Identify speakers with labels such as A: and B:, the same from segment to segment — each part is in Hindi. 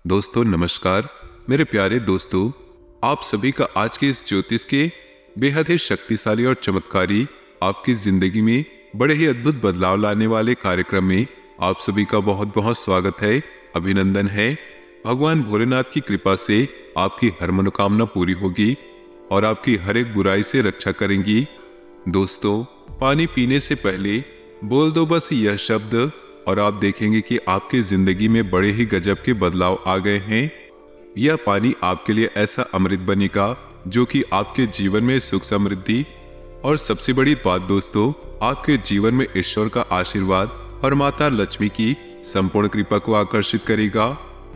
A: दोस्तों नमस्कार। मेरे प्यारे दोस्तों, आप सभी का आज के इस ज्योतिष के बेहद ही शक्तिशाली और चमत्कारी आपकी जिंदगी में बड़े ही अद्भुत बदलाव लाने वाले कार्यक्रम में आप सभी का बहुत बहुत स्वागत है, अभिनंदन है। भगवान भोलेनाथ की कृपा से आपकी हर मनोकामना पूरी होगी और आपकी हर एक बुराई से रक्षा करेंगी। दोस्तों, पानी पीने से पहले बोल दो बस यह शब्द और आप देखेंगे कि आपकी जिंदगी में बड़े ही गजब के बदलाव आ गए हैं। यह पानी आपके लिए ऐसा अमृत बनेगा जो कि आपके जीवन में सुख समृद्धि और सबसे बड़ी बात दोस्तों, आपके जीवन में ईश्वर का आशीर्वाद और माता लक्ष्मी की संपूर्ण कृपा को आकर्षित करेगा।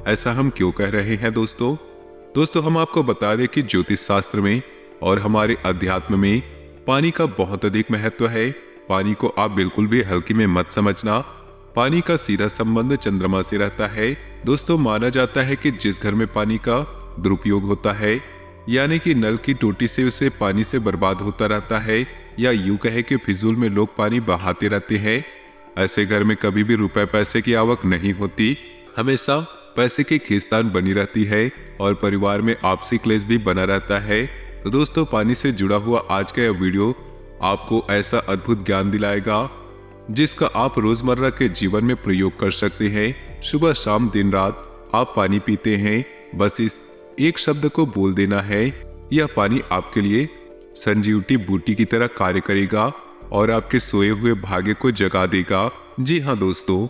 A: ऐसा हम क्यों कह रहे हैं दोस्तों, हम आपको बता दें कि ज्योतिष शास्त्र में और हमारे अध्यात्म में पानी का बहुत अधिक महत्व है। पानी को आप बिल्कुल भी हल्के में मत समझना। पानी का सीधा संबंध चंद्रमा से रहता है। दोस्तों, माना जाता है कि जिस घर में पानी का दुरुपयोग होता है, यानी कि नल की टूटी से उसे पानी से बर्बाद होता रहता है, या यूं कहे कि फिजूल में लोग पानी बहाते रहते हैं, ऐसे घर में कभी भी रुपए पैसे की आवक नहीं होती। हमेशा पैसे की खींचतान बनी रहती है और परिवार में आपसी क्लेश भी बना रहता है। तो दोस्तों, पानी से जुड़ा हुआ आज का यह वीडियो आपको ऐसा अद्भुत ज्ञान दिलाएगा जिसका आप रोजमर्रा के जीवन में प्रयोग कर सकते हैं। सुबह शाम दिन रात आप पानी पीते हैं, बस इस एक शब्द को बोल देना है। यह पानी आपके लिए संजीवनी बूटी की तरह कार्य करेगा और आपके सोए हुए भाग्य को जगा देगा। जी हाँ दोस्तों,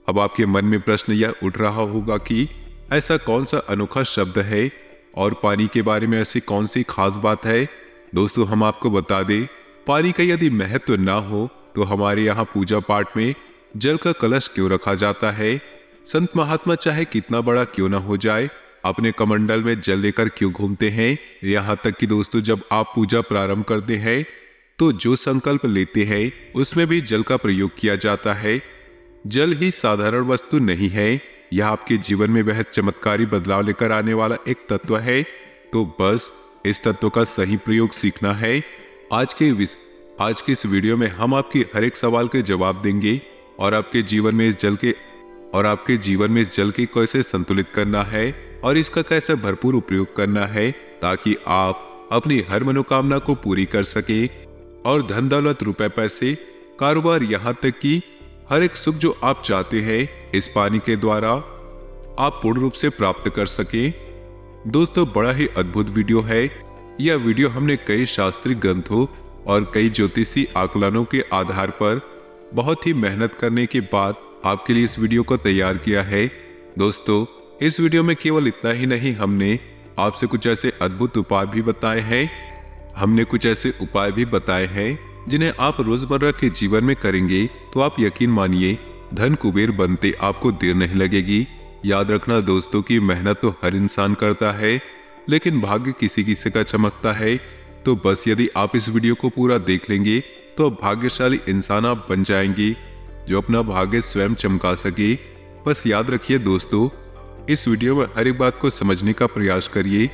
A: अब आपके मन में प्रश्न यह उठ रहा होगा कि ऐसा कौन सा अनोखा शब्द है और पानी के बारे में ऐसी कौन सी खास बात है। दोस्तों, हम आपको बता दें, पानी का यदि महत्व ना हो तो हमारे यहाँ पूजा पाठ में जल का कलश क्यों रखा जाता है। संत महात्मा चाहे कितना बड़ा क्यों ना हो जाए, अपने कमंडल में जल लेकर क्यों घूमते हैं। यहाँ तक कि दोस्तों, जब आप पूजा प्रारंभ करते हैं तो जो संकल्प लेते हैं उसमें भी जल का प्रयोग किया जाता है। जल ही साधारण वस्तु नहीं है, यह आपके जीवन में बेहद चमत्कारी बदलाव लेकर आने वाला एक तत्व है। तो बस इस तत्व का सही प्रयोग सीखना है। आज के इस वीडियो में हम आपके हर एक सवाल के जवाब देंगे और आपके जीवन में इस जल के कैसे संतुलित करना है और इसका कैसे भरपूर उपयोग करना है, ताकि आप अपनी हर मनोकामना को पूरी कर सके और धन दौलत रुपए पैसे कारोबार यहाँ तक कि हर एक सुख जो आप चाहते हैं इस पानी के द्वारा आप पूर्ण रूप से प्राप्त कर सके। दोस्तों, बड़ा ही अद्भुत वीडियो है। यह वीडियो हमने कई शास्त्रीय ग्रंथों और कई ज्योतिषी आकलनों के आधार पर बहुत ही मेहनत करने के बाद आपके लिए इस वीडियो को तैयार किया है। दोस्तों, इस वीडियो में केवल इतना ही नहीं, हमने आपसे कुछ ऐसे अद्भुत उपाय भी बताए हैं जिन्हें आप रोजमर्रा के जीवन में करेंगे तो आप यकीन मानिए धन कुबेर बनते आपको देर नहीं लगेगी। याद रखना दोस्तों कि मेहनत तो हर इंसान करता है, लेकिन भाग्य किसी किसी का चमकता है। तो बस यदि आप इस वीडियो को पूरा देख लेंगे तो भाग्यशाली इंसान आप बन जाएंगे जो अपना भाग्य स्वयं चमका सके। बस याद रखिए दोस्तों, इस वीडियो में हर एक बात को समझने का प्रयास करिए।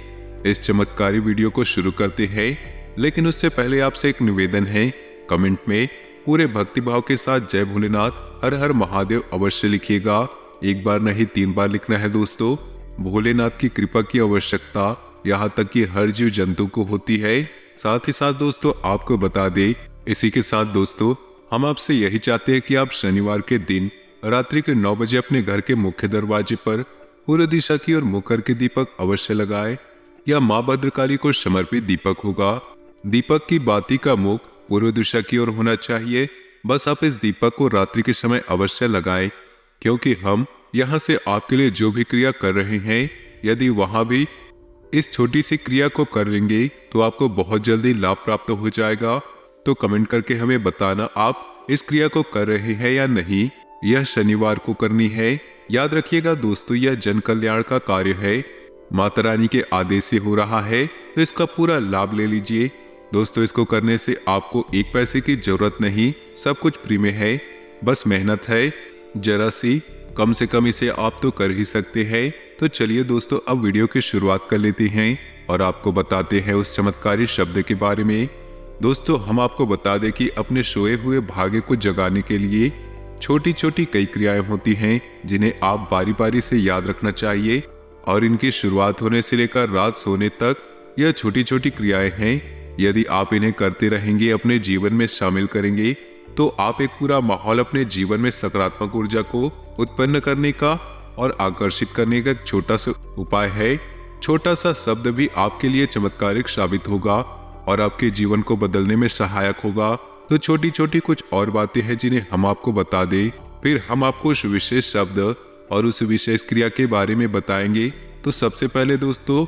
A: इस चमत्कारी वीडियो को शुरू करते हैं, लेकिन उससे पहले आपसे एक निवेदन है, कमेंट में पूरे भक्तिभाव के साथ जय भोलेनाथ हर हर महादेव अवश्य लिखिएगा। एक बार नहीं 3 बार लिखना है दोस्तों। भोलेनाथ की कृपा की आवश्यकता यहाँ तक कि हर जीव जंतु को होती है। साथ ही साथ दोस्तों, आपको बता दे, इसी के साथ दोस्तों, हम आपसे यही चाहते हैं कि आप शनिवार के दिन रात्रि के 9 बजे अपने घर के मुख्य दरवाजे पर पूर्व दिशा की ओर मुख करके दीपक अवश्य लगाएं। यह माँ भद्रकाली को समर्पित दीपक होगा। दीपक की बाती का मुख पूर्व दिशा की ओर होना चाहिए। बस आप इस दीपक को रात्रि के समय अवश्य लगाएं, क्योंकि हम यहाँ से आपके लिए जो भी क्रिया कर रहे हैं, यदि वहां भी इस छोटी सी क्रिया को कर लेंगे तो आपको बहुत जल्दी लाभ प्राप्त हो जाएगा। तो कमेंट करके हमें बताना आप इस क्रिया को कर रहे हैं या नहीं। यह शनिवार को करनी है। याद रखिएगा दोस्तों, यह जन कल्याण का कार्य है, माता रानी के आदेश से हो रहा है, तो इसका पूरा लाभ ले लीजिए। दोस्तों, इसको करने से आपको एक पैसे की जरूरत नहीं, सब कुछ फ्री में है। बस मेहनत है जरा सी, कम से कम इसे आप तो कर ही सकते हैं। तो चलिए दोस्तों, अब वीडियो की शुरुआत कर लेते हैं और आपको बताते हैं उस चमत्कारी शब्द के बारे में। दोस्तों, हम आपको बता दें कि अपने सोए हुए भाग्य को जगाने के लिए छोटी छोटी कई क्रियाएं होती हैं जिन्हें आप बारी बारी से याद रखना चाहिए और इनकी शुरुआत होने से लेकर रात सोने तक यह छोटी छोटी क्रियाएं हैं। यदि आप इन्हें करते रहेंगे, अपने जीवन में शामिल करेंगे, तो आप एक पूरा माहौल अपने जीवन में सकारात्मक ऊर्जा को उत्पन्न करने का और आकर्षित करने का एक छोटा सा उपाय है। छोटा सा शब्द भी आपके लिए चमत्कारिक साबित होगा और आपके जीवन को बदलने में सहायक होगा। तो छोटी छोटी कुछ और बातें हैं जिन्हें हम आपको बता दें, फिर हम आपको उस विशेष शब्द और उस विशेष क्रिया के बारे में बताएंगे। तो सबसे पहले दोस्तों,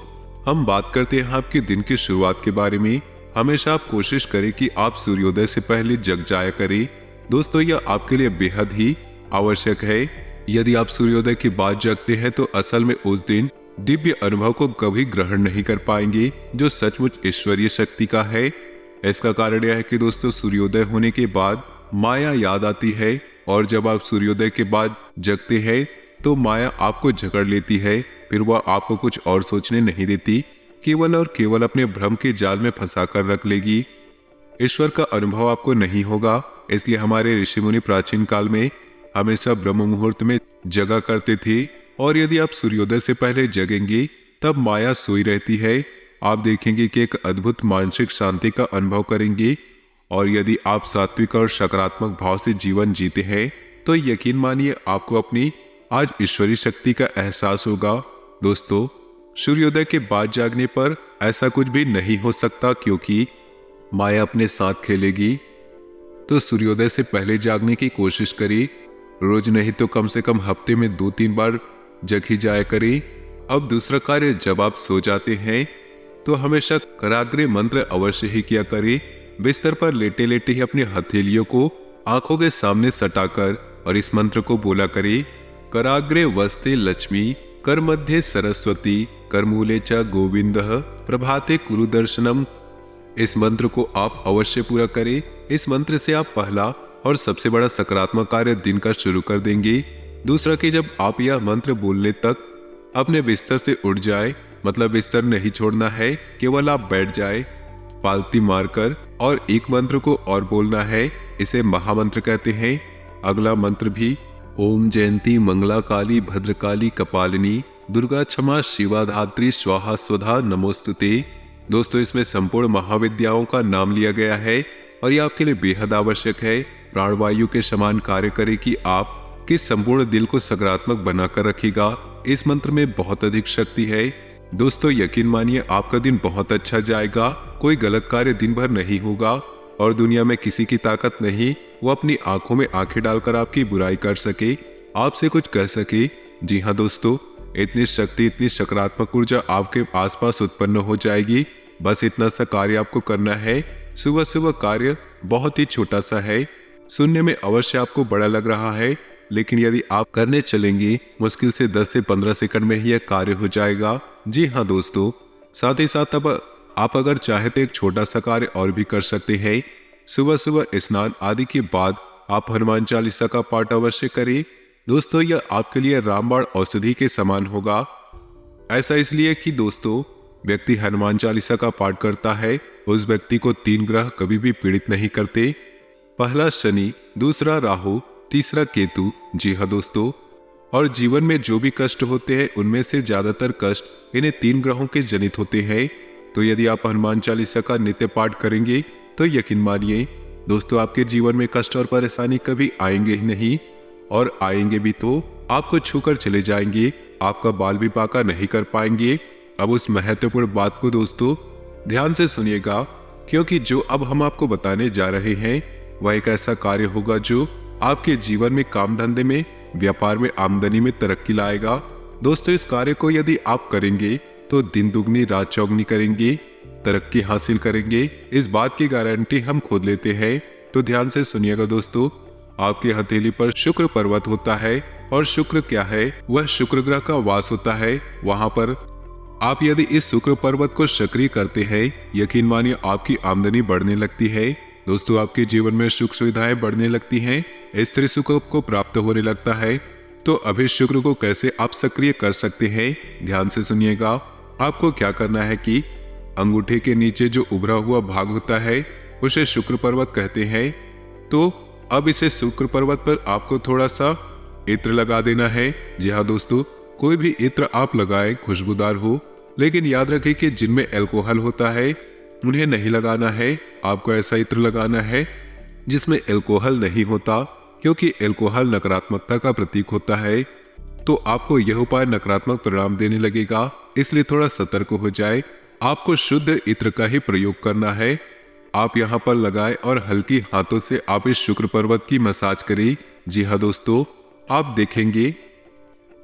A: हम बात करते हैं आपके दिन की शुरुआत के बारे में। हमेशा आप कोशिश करें कि आप सूर्योदय से पहले जग जाया करें। दोस्तों, यह आपके लिए बेहद ही आवश्यक है। यदि आप सूर्योदय के बाद जगते हैं तो असल में उस दिन दिव्य अनुभव को कभी ग्रहण नहीं कर पाएंगे, जो सचमुच ईश्वरीय शक्ति का है। इसका कारण यह है कि दोस्तों, सूर्योदय होने के बाद माया याद आती है, और जब आप सूर्योदय के बाद जगते हैं तो माया आपको जकड़ लेती है। फिर वह आपको कुछ और सोचने नहीं देती, केवल और केवल अपने भ्रम के जाल में फंसा कर रख लेगी। ईश्वर का अनुभव आपको नहीं होगा। इसलिए हमारे ऋषि मुनि प्राचीन काल में हमेशा ब्रह्म मुहूर्त में जगा करते थे, और यदि आप सूर्योदय से पहले जगेंगे तब माया सोई रहती है। आप देखेंगे कि एक अद्भुत मानसिक शांति का अनुभव करेंगे, और यदि आप सात्विक और सकारात्मक भाव से जीवन जीते हैं तो यकीन मानिए आपको अपनी आज ईश्वरीय शक्ति का एहसास होगा। दोस्तों, सूर्योदय के बाद जागने पर ऐसा कुछ भी नहीं हो सकता, क्योंकि माया अपने साथ खेलेगी। तो सूर्योदय से पहले जागने की कोशिश करें। रोज नहीं तो कम से कम हफ्ते में 2-3 बार जग ही जाया करें। अब दूसरा कार्य, जब आप सो जाते हैं तो हमेशा कराग्रे मंत्र अवश्य ही किया करें। बिस्तर पर लेटे लेटे ही अपनी हथेलियों को आंखों के सामने सटाकर और इस मंत्र को बोला करें, कराग्रे वस्ते लक्ष्मी, कर मध्य सरस्वती, करमूले च गोविंदः, प्रभाते कुरु दर्शनम। इस मंत्र को आप अवश्य पूरा करें। इस मंत्र से आप पहला और सबसे बड़ा सकारात्मक कार्य दिन का शुरू कर देंगे। दूसरा कि जब आप यह मंत्र बोलने तक अपने बिस्तर से उठ जाए, मतलब बिस्तर नहीं छोड़ना है, केवल आप बैठ जाए पालती मारकर, और एक मंत्र को और बोलना है। इसे महामंत्र कहते हैं। अगला मंत्र भी ओम जयंती मंगला काली भद्रकाली कपालिनी दुर्गा क्षमा शिवा धात्री स्वाहा स्वधा नमोस्तुते। दोस्तों, इसमें संपूर्ण महाविद्याओं का नाम लिया गया है, और यह आपके लिए बेहद आवश्यक है। प्राणवायु के समान कार्य करे कि आपके संपूर्ण दिल को सकारात्मक बनाकर रखेगा। इस मंत्र में बहुत अधिक शक्ति है। दोस्तों, यकीन मानिए आपका दिन बहुत अच्छा जाएगा। कोई गलत कार्य दिन भर नहीं होगा, और दुनिया में किसी की ताकत नहीं वो अपनी आंखों में आंखें डालकर आपकी बुराई कर सके, आपसे कुछ कह सके। जी हाँ दोस्तों, इतनी शक्ति, इतनी सकारात्मक ऊर्जा आपके आसपास उत्पन्न हो जाएगी। बस इतना सा कार्य आपको करना है। सुबह सुबह कार्य बहुत ही छोटा सा है, सुनने में अवश्य आपको बड़ा लग रहा है, लेकिन यदि आप करने चलेंगे मुश्किल से 10 से 15 सेकंड में ही यह कार्य हो जाएगा। जी हाँ दोस्तों, साथ ही साथ अब आप अगर चाहे तो एक छोटा सा कार्य और भी कर सकते हैं। सुबह सुबह स्नान आदि के बाद आप हनुमान चालीसा का पाठ अवश्य करें। दोस्तों, यह आपके लिए रामबाण औषधि के समान होगा। ऐसा इसलिए कि दोस्तों, व्यक्ति हनुमान चालीसा का पाठ करता है, उस व्यक्ति को 3 ग्रह कभी भी पीड़ित नहीं करते। पहला शनि, दूसरा राहु, तीसरा केतु। जी हाँ दोस्तों, और जीवन में जो भी कष्ट होते हैं उनमें से ज्यादातर कष्ट इन्हें 3 ग्रहों के जनित होते हैं। तो यदि आप हनुमान चालीसा का नित्य पाठ करेंगे तो यकीन मानिए दोस्तों, आपके जीवन में कष्ट और परेशानी कभी आएंगे ही नहीं, और आएंगे भी तो आपको छूकर चले जाएंगे। आपका बाल भी पाका नहीं कर पाएंगे। अब उस महत्वपूर्ण बात को दोस्तों ध्यान से सुनिएगा, क्योंकि जो अब हम आपको बताने जा रहे हैं वह एक ऐसा कार्य होगा जो आपके जीवन में, काम धंधे में, व्यापार में, आमदनी में तरक्की लाएगा। दोस्तों, इस कार्य को यदि आप करेंगे तो दिन दुगनी रात चौगनी करेंगे, तरक्की हासिल करेंगे। इस बात की गारंटी हम खुद लेते हैं। तो ध्यान से सुनिएगा दोस्तों, आपकी हथेली पर शुक्र पर्वत होता है, और शुक्र क्या है, वह शुक्र ग्रह का वास होता है। वहां पर आप यदि इस शुक्र पर्वत को सक्रिय करते हैं, यकीन मानिए आपकी आमदनी बढ़ने लगती है। दोस्तों, आपके जीवन में सुख सुविधाएं बढ़ने लगती हैं, स्त्री सुख को प्राप्त होने लगता है। तो अभी शुक्र को कैसे आप सक्रिय कर सकते हैं, ध्यान से सुनिएगा। आपको क्या करना है कि अंगूठे के नीचे जो उभरा हुआ भाग होता है उसे शुक्र पर्वत कहते हैं। तो अब इसे शुक्र पर्वत पर आपको थोड़ा सा इत्र लगा देना है। जी हाँ दोस्तों, कोई भी इत्र आप लगाएं खुशबूदार हो, लेकिन याद रखें कि जिनमें अल्कोहल होता है उन्हें नहीं लगाना है। आपको ऐसा इत्र लगाना है जिसमें अल्कोहल नहीं होता, क्योंकि अल्कोहल नकारात्मकता का प्रतीक होता है। तो आपको यह उपाय नकारात्मक परिणाम देने लगेगा, इसलिए थोड़ा सतर्क हो जाए। आपको शुद्ध इत्र का ही प्रयोग करना है। आप यहाँ पर लगाएं और हल्की हाथों से आप इस शुक्र पर्वत की मसाज करें। जी हाँ दोस्तों, आप देखेंगे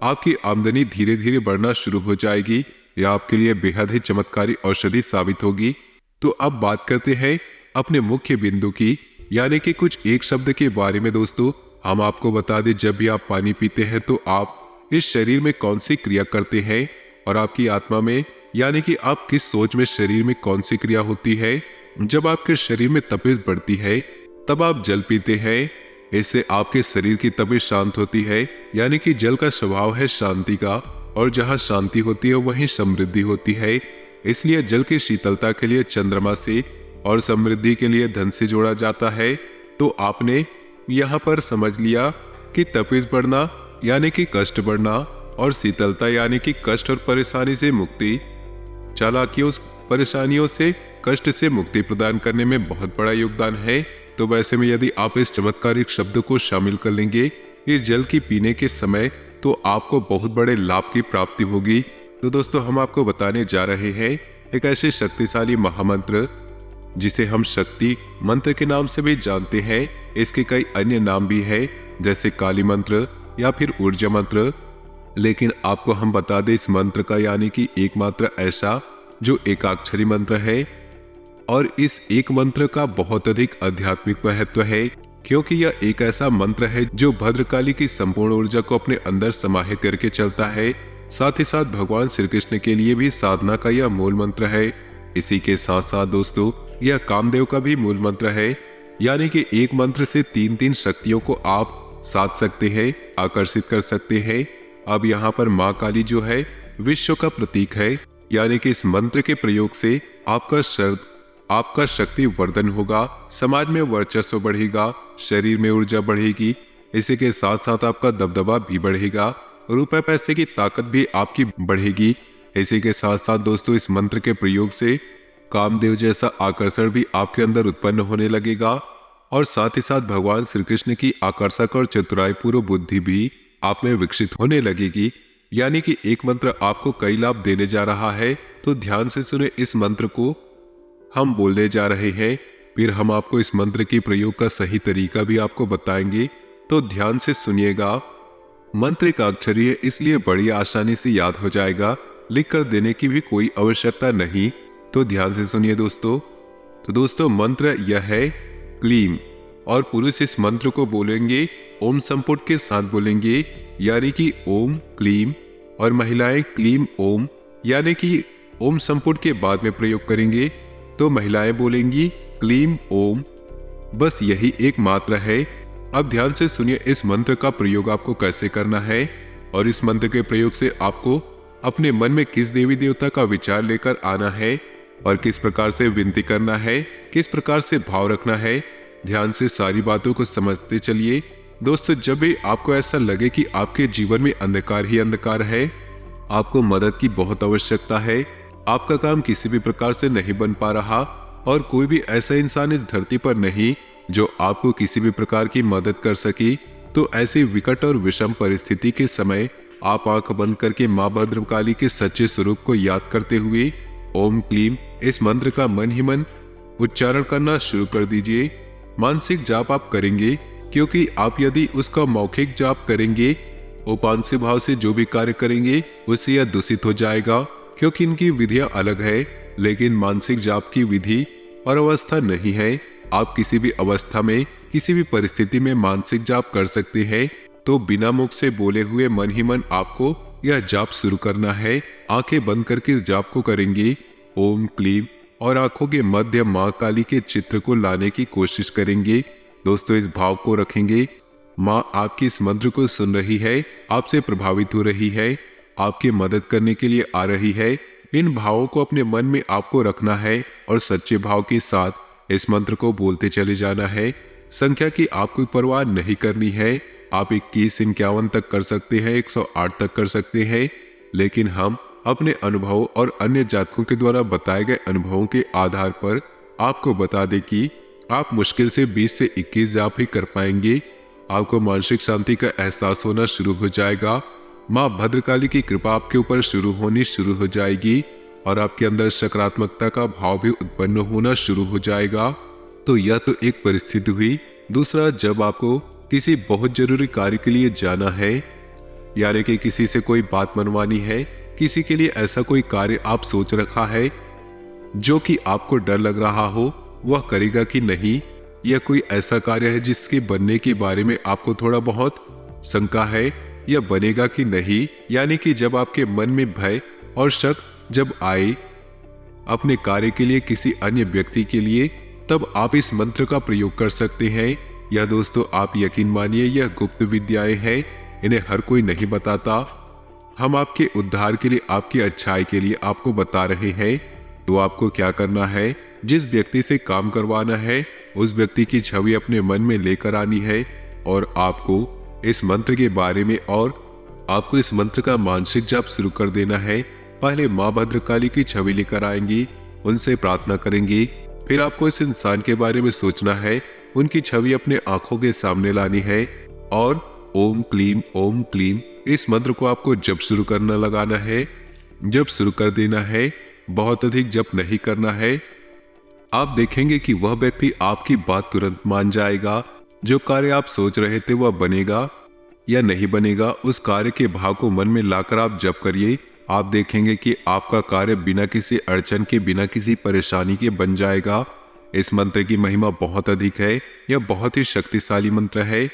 A: आपकी आमदनी धीरे धीरे बढ़ना शुरू हो जाएगी। यह आपके लिए बेहद ही चमत्कारी औषधि साबित होगी। तो अब बात करते हैं अपने मुख्य बिंदु की, यानी कि कुछ एक शब्द के बारे में। दोस्तों, हम आपको बता दें, जब भी आप पानी पीते हैं तो आप इस शरीर में कौन सी क्रिया करते हैं, और आपकी आत्मा में, यानी कि आप किस सोच में शरीर में कौन सी क्रिया होती है। जब आपके शरीर में तपिश बढ़ती है तब आप जल पीते हैं। इससे आपके शरीर की तपिश शांत होती है, यानी कि जल का स्वभाव है शांति का, और जहाँ शांति होती है वहीं समृद्धि होती है। इसलिए जल की शीतलता के लिए चंद्रमा से और समृद्धि के लिए धन से जोड़ा जाता है। तो आपने यहाँ पर समझ लिया कि तपिश बढ़ना यानी कि कष्ट बढ़ना, और शीतलता यानी कि कष्ट और परेशानी से मुक्ति, चालाकियों परेशानियों से कष्ट से मुक्ति प्रदान करने में बहुत बड़ा योगदान है। तो वैसे में यदि आप इस चमत्कारिक शब्द को शामिल कर लेंगे इस जल की पीने के समय, तो आपको बहुत बड़े लाभ की प्राप्ति होगी। तो दोस्तों, हम आपको बताने जा रहे हैं एक ऐसे शक्तिशाली महामंत्र जिसे हम शक्ति मंत्र के नाम से भी जानते हैं। इसके कई अन्य नाम भी है, जैसे काली मंत्र या फिर ऊर्जा मंत्र। लेकिन आपको हम बता दें, इस मंत्र का यानी कि एकमात्र ऐसा जो एकाक्षरी मंत्र है, और इस एक मंत्र का बहुत अधिक आध्यात्मिक महत्व है, क्योंकि यह एक ऐसा मंत्र है जो भद्रकाली की संपूर्ण ऊर्जा को अपने अंदर समाहित करके चलता है। साथ ही साथ भगवान श्री कृष्ण के लिए भी साधना का यह मूल मंत्र है। इसी के साथ साथ दोस्तों, यह कामदेव का भी मूल मंत्र है, यानी कि एक मंत्र से तीन तीन शक्तियों को आप साध सकते हैं, आकर्षित कर सकते हैं। अब यहाँ पर माँ काली जो है विश्व का प्रतीक है, यानी कि इस मंत्र के प्रयोग से आपका शक्ति वर्धन होगा, समाज में वर्चस्व बढ़ेगा, शरीर में ऊर्जा बढ़ेगी। इसी के साथ साथ आपका दबदबा भी बढ़ेगा, रुपए पैसे की ताकत भी आपकी बढ़ेगी। इसी के साथ साथ दोस्तों, इस मंत्र के प्रयोग से कामदेव जैसा आकर्षण भी आपके अंदर उत्पन्न होने लगेगा, और साथ ही साथ भगवान श्री कृष्ण की आकर्षक और चतुराईपूर्ण बुद्धि भी आप में विकसित होने लगेगी। यानी कि एक मंत्र आपको कई लाभ देने जा रहा है। तो ध्यान से सुने, इस मंत्र को हम बोलने जा रहे हैं, फिर हम आपको इस मंत्र के प्रयोग का सही तरीका भी आपको बताएंगे। तो ध्यान से सुनिएगा। मंत्र का अक्षरी है, इसलिए बड़ी आसानी से याद हो जाएगा, लिख कर देने की भी कोई आवश्यकता नहीं। तो ध्यान से सुनिए दोस्तों। तो दोस्तों, मंत्र यह है क्लीम, और पुरुष इस मंत्र को बोलेंगे ओम संपुट के साथ बोलेंगे, यानी कि ओम क्लीम, और महिलाएं क्लीम ओम यानी कि ओम संपुट के बाद में प्रयोग करेंगे। तो महिलाएं बोलेंगी क्लीम ओम। बस यही एक मात्रा है। अब ध्यान से सुनिए, इस मंत्र का प्रयोग आपको कैसे करना है, और इस मंत्र के प्रयोग से आपको अपने मन में किस देवी देवता का विचार लेकर आना है, और किस प्रकार से विनती करना है, किस प्रकार से भाव रखना है। ध्यान से सारी बातों को समझते चलिए। दोस्तों, जब भी आपको ऐसा लगे कि आपके जीवन में अंधकार ही अंधकार है, आपको मदद की बहुत आवश्यकता है, आपका काम किसी भी प्रकार से नहीं बन पा रहा, और कोई भी ऐसा इंसान इस धरती पर नहीं जो आपको किसी भी प्रकार की मदद कर सके, तो ऐसी विकट और विषम परिस्थिति के समय आप आंख बंद करके माँ भद्रकाली के सच्चे स्वरूप को याद करते हुए ओम क्लीम इस मंत्र का मन ही मन उच्चारण करना शुरू कर दीजिए। मानसिक जाप आप करेंगे, क्योंकि आप यदि उसका मौखिक जाप करेंगे, उपांश भाव से जो भी कार्य करेंगे उससे यह दूषित हो जाएगा, क्योंकि इनकी विधियां अलग है। लेकिन मानसिक जाप की विधि और अवस्था नहीं है। आप किसी भी अवस्था में, किसी भी परिस्थिति में मानसिक जाप कर सकते हैं। तो बिना मुख से बोले हुए मन ही मन आपको यह जाप शुरू करना है। आंखें बंद करके इस जाप को करेंगे ओम क्लीम, और आंखों के मध्य माँ काली के चित्र को लाने की कोशिश करेंगे। दोस्तों, इस भाव को रखेंगे, माँ आपकी इस मंत्र को सुन रही है, आपसे प्रभावित हो रही है, आपकी मदद करने के लिए आ रही है। इन भावों को अपने मन में आपको रखना है, और सच्चे भाव के साथ इस मंत्र को बोलते चले जाना है। संख्या की आपको परवाह नहीं करनी है। आप 21-51 तक कर सकते हैं, 108 तक कर सकते हैं। लेकिन हम अपने अनुभव और अन्य जातकों के द्वारा बताए गए अनुभवों के आधार पर आपको बता दें कि आप मुश्किल से 20 से 21 जाप ही कर पाएंगे। आपको मानसिक शांति का एहसास होना शुरू हो जाएगा। माँ भद्रकाली की कृपा आपके ऊपर होनी शुरू हो जाएगी और आपके अंदर सकारात्मकता का भाव भी उत्पन्न होना शुरू हो जाएगा। तो यह तो एक परिस्थिति हुई। दूसरा, जब आपको किसी बहुत जरूरी कार्य के लिए जाना है, यानी कि किसी से कोई बात मनवानी है, किसी के लिए ऐसा कोई कार्य आप सोच रखा है जो कि आपको डर लग रहा हो वह करेगा कि नहीं, या कोई ऐसा कार्य है जिसके बनने के बारे में आपको थोड़ा बहुत शंका है, यह बनेगा कि नहीं, यानी कि जब आपके मन में भय और शक जब आए अपने कार्य के लिए किसी अन्य व्यक्ति के लिए, तब आप इस मंत्र का प्रयोग कर सकते हैं। यह दोस्तों आप यकीन मानिए यह गुप्त विद्याएं हैं, इन्हें हर कोई नहीं बताता। हम आपके उद्धार के लिए, आपकी अच्छाई के लिए आपको बता रहे हैं। तो आपको क्या करना है, जिस व्यक्ति से काम करवाना है उस व्यक्ति की छवि अपने मन में लेकर आनी है और आपको इस मंत्र के बारे में और आपको इस मंत्र का मानसिक जाप शुरू कर देना है। पहले माँ भद्रकाली की छवि लेकर आएंगी, उनसे प्रार्थना करेंगी, फिर आपको इस इंसान के बारे में सोचना है, उनकी छवि अपने आंखों के सामने लानी है और ओम क्लीम इस मंत्र को आपको जप शुरू करना लगाना है। जब शुरू कर देना है, बहुत अधिक जप नहीं करना है। आप देखेंगे कि वह व्यक्ति आपकी बात तुरंत मान जाएगा। जो कार्य आप सोच रहे थे वह बनेगा या नहीं बनेगा, उस कार्य के भाव को मन में लाकर आप जप करिए। आप देखेंगे कि आपका कार्य बिना किसी अड़चन के, बिना किसी परेशानी के बन जाएगा। इस मंत्र की महिमा बहुत अधिक है, यह बहुत ही शक्तिशाली मंत्र है।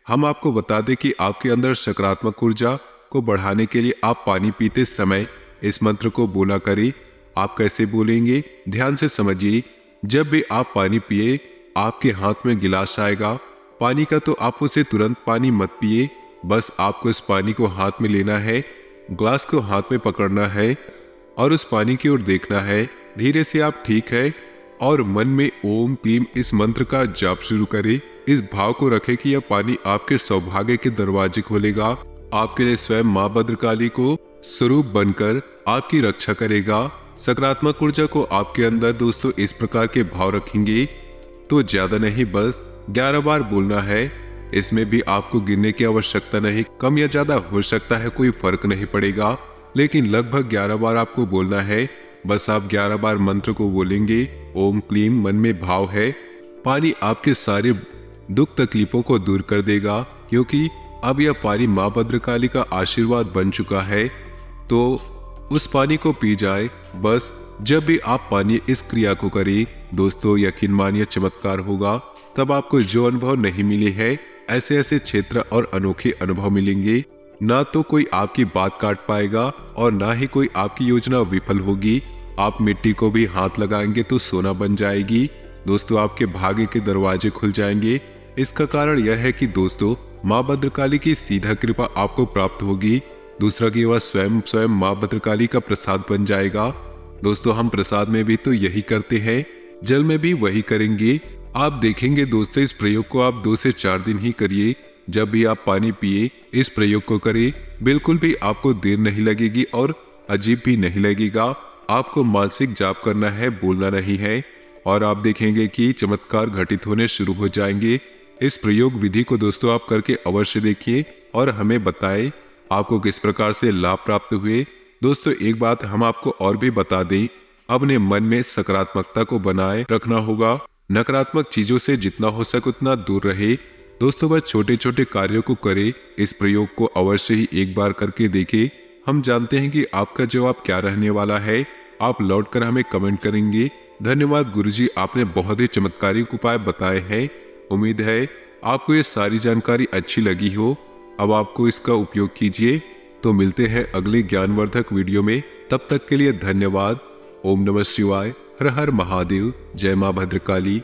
A: हम आपको बता दें कि आपके अंदर सकारात्मक ऊर्जा को बढ़ाने के लिए आप पानी पीते समय इस मंत्र को बोला करें। आप कैसे बोलेंगे, ध्यान से समझिए। जब भी आप पानी पिए, आपके हाथ में गिलास आएगा पानी का, तो आप उसे तुरंत पानी मत पिए। बस आपको इस पानी को हाथ में लेना है, ग्लास को हाथ में पकड़ना है और उस पानी की ओर देखना है। धीरे से आप ठीक है और मन में ओम क्लीम इस मंत्र का जाप शुरू करें। इस भाव को रखें कि यह पानी आपके सौभाग्य के दरवाजे खोलेगा, आपके लिए स्वयं माँ भद्रकाली को स्वरूप बनकर आपकी रक्षा करेगा। सकारात्मक ऊर्जा को आपके अंदर दोस्तों इस प्रकार के भाव रखेंगे तो ज्यादा नहीं, बस 11 बार बोलना है। इसमें भी आपको गिनने की आवश्यकता नहीं, कम या ज्यादा हो सकता है, कोई फर्क नहीं पड़ेगा, लेकिन लगभग 11 बार आपको बोलना है। बस आप 11 बार मंत्र को बोलेंगे, ओम क्लीम मन में भाव है। पानी आपके सारे दुख तकलीफों को दूर कर देगा, क्योंकि अब यह पानी माँ भद्रकाली का आशीर्वाद बन चुका है। तो उस पानी को पी जाए। बस जब भी आप पानी इस क्रिया को करें दोस्तों, यकीन मानिए चमत्कार होगा। तब आपको जो अनुभव नहीं मिले हैं, ऐसे ऐसे क्षेत्र और अनोखे अनुभव मिलेंगे। ना तो कोई आपकी बात काट पाएगा और ना ही कोई आपकी योजना विफल होगी। आप मिट्टी को भी हाथ लगाएंगे तो सोना बन जाएगी। दोस्तों आपके भाग्य के दरवाजे खुल जाएंगे। इसका कारण यह है कि दोस्तों माँ भद्रकाली की सीधा कृपा आपको प्राप्त होगी। दूसरा कि वह स्वयं माँ भद्रकाली का प्रसाद बन जाएगा। दोस्तों हम प्रसाद में भी तो यही करते हैं, जल में भी वही करेंगे। आप देखेंगे दोस्तों इस प्रयोग को आप 2 से 4 दिन ही करिए। जब भी आप पानी पिए इस प्रयोग को करें, बिल्कुल भी आपको देर नहीं लगेगी और अजीब भी नहीं लगेगा। आपको मानसिक जाप करना है, बोलना नहीं है, और आप देखेंगे कि चमत्कार घटित होने शुरू हो जाएंगे। इस प्रयोग विधि को दोस्तों आप करके अवश्य देखिए और हमें बताएं आपको किस प्रकार से लाभ प्राप्त हुए। दोस्तों एक बात हम आपको और भी बता दें, अपने मन में सकारात्मकता को बनाए रखना होगा। नकारात्मक चीजों से जितना हो सके उतना दूर रहे। दोस्तों बस छोटे छोटे कार्यों को करें। इस प्रयोग को अवश्य ही एक बार करके देखें। हम जानते हैं कि आपका जवाब क्या रहने वाला है। आप लौटकर हमें कमेंट करेंगे। धन्यवाद गुरुजी, आपने बहुत ही चमत्कारिक उपाय बताए हैं। उम्मीद है आपको ये सारी जानकारी अच्छी लगी हो। अब आपको इसका उपयोग कीजिए। तो मिलते हैं अगले ज्ञानवर्धक वीडियो में। तब तक के लिए धन्यवाद। ओम नमः शिवाय। हर हर महादेव। जय मां भद्रकाली।